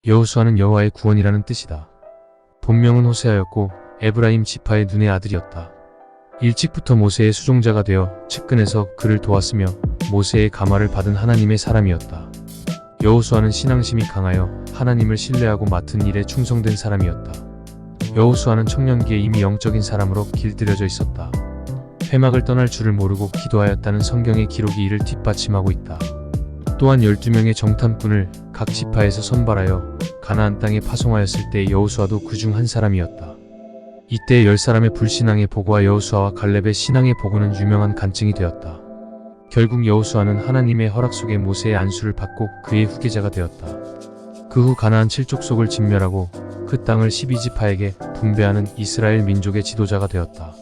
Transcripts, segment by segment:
여호수아는 여호와의 구원이라는 뜻이다. 본명은 호세아였고 에브라임 지파의 눈의 아들이었다. 일찍부터 모세의 수종자가 되어 측근에서 그를 도왔으며 모세의 감화를 받은 하나님의 사람이었다. 여호수아는 신앙심이 강하여 하나님을 신뢰하고 맡은 일에 충성된 사람이었다. 여호수아는 청년기에 이미 영적인 사람으로 길들여져 있었다. 회막을 떠날 줄을 모르고 기도하였다는 성경의 기록이 이를 뒷받침하고 있다. 또한 12명의 정탐꾼을 각 지파에서 선발하여 가나안 땅에 파송하였을 때 여호수아도 그중 한 사람이었다. 이때 10사람의 불신앙의 보고와 여호수아와 갈렙의 신앙의 보고는 유명한 간증이 되었다. 결국 여호수아는 하나님의 허락 속에 모세의 안수를 받고 그의 후계자가 되었다. 그 후 가나안 7족속을 진멸하고 그 땅을 12지파에게 분배하는 이스라엘 민족의 지도자가 되었다.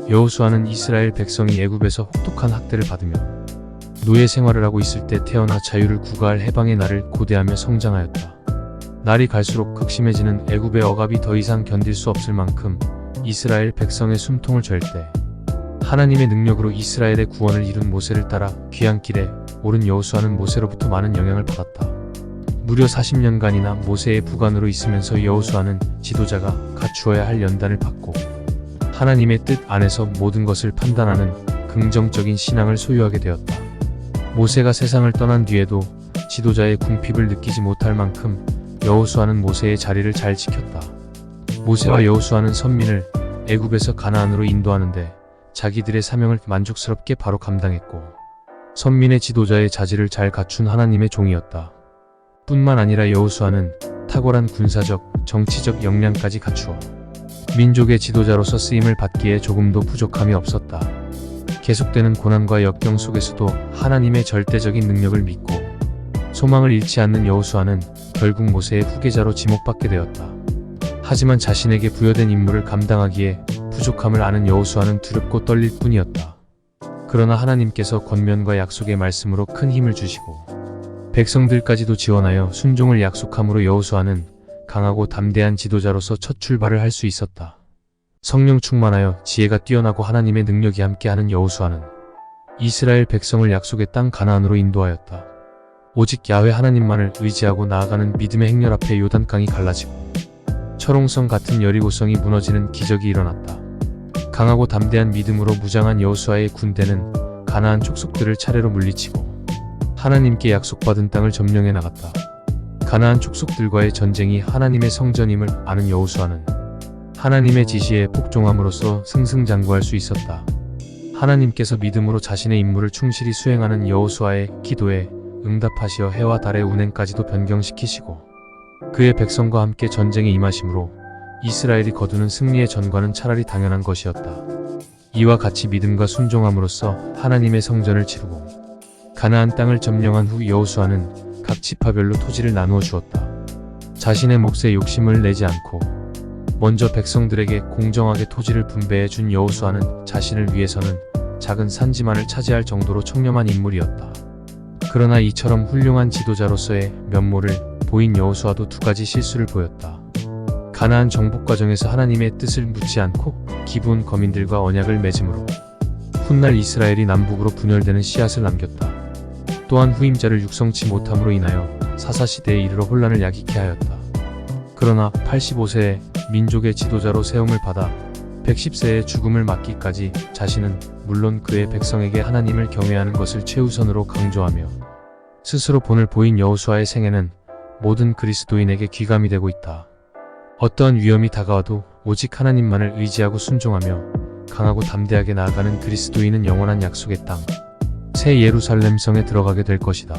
여호수아는 이스라엘 백성이 애굽에서 혹독한 학대를 받으며 노예 생활을 하고 있을 때 태어나 자유를 구가할 해방의 날을 고대하며 성장하였다. 날이 갈수록 극심해지는 애굽의 억압이 더 이상 견딜 수 없을 만큼 이스라엘 백성의 숨통을 잴 때 하나님의 능력으로 이스라엘의 구원을 이룬 모세를 따라 귀한 길에 오른 여호수아는 모세로부터 많은 영향을 받았다. 무려 40년간이나 모세의 부관으로 있으면서 여호수아는 지도자가 갖추어야 할 연단을 받고 하나님의 뜻 안에서 모든 것을 판단하는 긍정적인 신앙을 소유하게 되었다. 모세가 세상을 떠난 뒤에도 지도자의 궁핍을 느끼지 못할 만큼 여호수아는 모세의 자리를 잘 지켰다. 모세와 여호수아는 선민을 애굽에서 가나안으로 인도하는데 자기들의 사명을 만족스럽게 바로 감당했고 선민의 지도자의 자질을 잘 갖춘 하나님의 종이었다. 뿐만 아니라 여호수아는 탁월한 군사적, 정치적 역량까지 갖추어 민족의 지도자로서 쓰임을 받기에 조금도 부족함이 없었다. 계속되는 고난과 역경 속에서도 하나님의 절대적인 능력을 믿고 소망을 잃지 않는 여호수아는 결국 모세의 후계자로 지목받게 되었다. 하지만 자신에게 부여된 임무를 감당하기에 부족함을 아는 여호수아는 두렵고 떨릴 뿐이었다. 그러나 하나님께서 권면과 약속의 말씀으로 큰 힘을 주시고 백성들까지도 지원하여 순종을 약속함으로 여호수아는 강하고 담대한 지도자로서 첫 출발을 할 수 있었다. 성령 충만하여 지혜가 뛰어나고 하나님의 능력이 함께하는 여호수아는 이스라엘 백성을 약속의 땅 가나안으로 인도하였다. 오직 야훼 하나님만을 의지하고 나아가는 믿음의 행렬 앞에 요단강이 갈라지고 철옹성 같은 여리고성이 무너지는 기적이 일어났다. 강하고 담대한 믿음으로 무장한 여호수아의 군대는 가나안 족속들을 차례로 물리치고 하나님께 약속받은 땅을 점령해 나갔다. 가나안 족속들과의 전쟁이 하나님의 성전임을 아는 여호수아는 하나님의 지시에 복종함으로써 승승장구할 수 있었다. 하나님께서 믿음으로 자신의 임무를 충실히 수행하는 여호수아의 기도에 응답하시어 해와 달의 운행까지도 변경시키시고 그의 백성과 함께 전쟁에 임하심으로 이스라엘이 거두는 승리의 전과는 차라리 당연한 것이었다. 이와 같이 믿음과 순종함으로써 하나님의 성전을 치르고 가나안 땅을 점령한 후 여호수아는 각 지파별로 토지를 나누어 주었다. 자신의 몫에 욕심을 내지 않고 먼저 백성들에게 공정하게 토지를 분배해 준 여호수아는 자신을 위해서는 작은 산지만을 차지할 정도로 청렴한 인물이었다. 그러나 이처럼 훌륭한 지도자로서의 면모를 보인 여호수아도 두 가지 실수를 보였다. 가나안 정복 과정에서 하나님의 뜻을 묻지 않고 기브온 거민들과 언약을 맺음으로 훗날 이스라엘이 남북으로 분열되는 씨앗을 남겼다. 또한 후임자를 육성치 못함으로 인하여 사사시대에 이르러 혼란을 야기케 하였다. 그러나 85세에 민족의 지도자로 세움을 받아 110세에 죽음을 맞기까지 자신은 물론 그의 백성에게 하나님을 경외하는 것을 최우선으로 강조하며 스스로 본을 보인 여호수아의 생애는 모든 그리스도인에게 귀감이 되고 있다. 어떠한 위험이 다가와도 오직 하나님만을 의지하고 순종하며 강하고 담대하게 나아가는 그리스도인은 영원한 약속의 땅, 새 예루살렘 성에 들어가게 될 것이다.